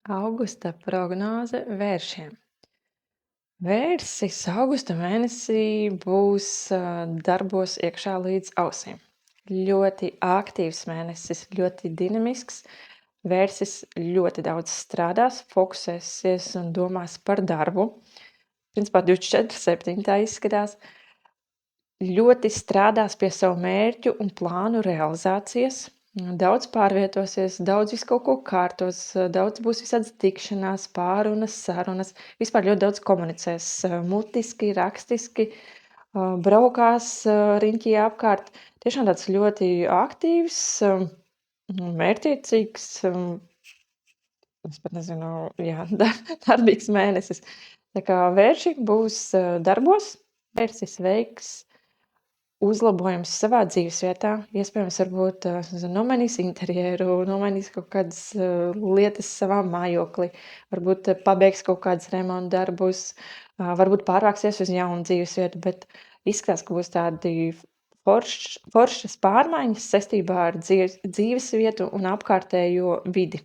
Augusta prognoze Vēršiem. Vērsis augusta mēnesī būs darbos iekšā līdz ausīm. Ļoti aktīvs mēnesis, ļoti dinamisks. Vērsis ļoti daudz strādās, fokusēsies un domās par darbu. Principā 24/7 tā izskatās. Ļoti strādās pie savu mērķu un plānu realizācijas. Daudz pārvietosies, daudz visu kaut ko kārtos, daudz būs visādas tikšanās, pārunas, sarunas. Vispār ļoti daudz komunicēs mutiski, rakstiski, braukās riņķī apkārt. Tiešām tāds ļoti aktīvs, mērķiecīgs, es pat nezinu, jā, darbīgs mēnesis. Tā kā vērši būs darbos, vērsis veiks uzlabojums savā dzīvesvietā, iespējams, varbūt nomainīs interjeru, nomainīs kaut kādas lietas savā mājoklī, varbūt pabeigs kaut kādus remonta darbus, varbūt pārvāksies uz jaunu dzīvesvietu, bet izskatās, ka būs tādi foršas pārmaiņas saistībā ar dzīvesvietu un apkārtējo vidi.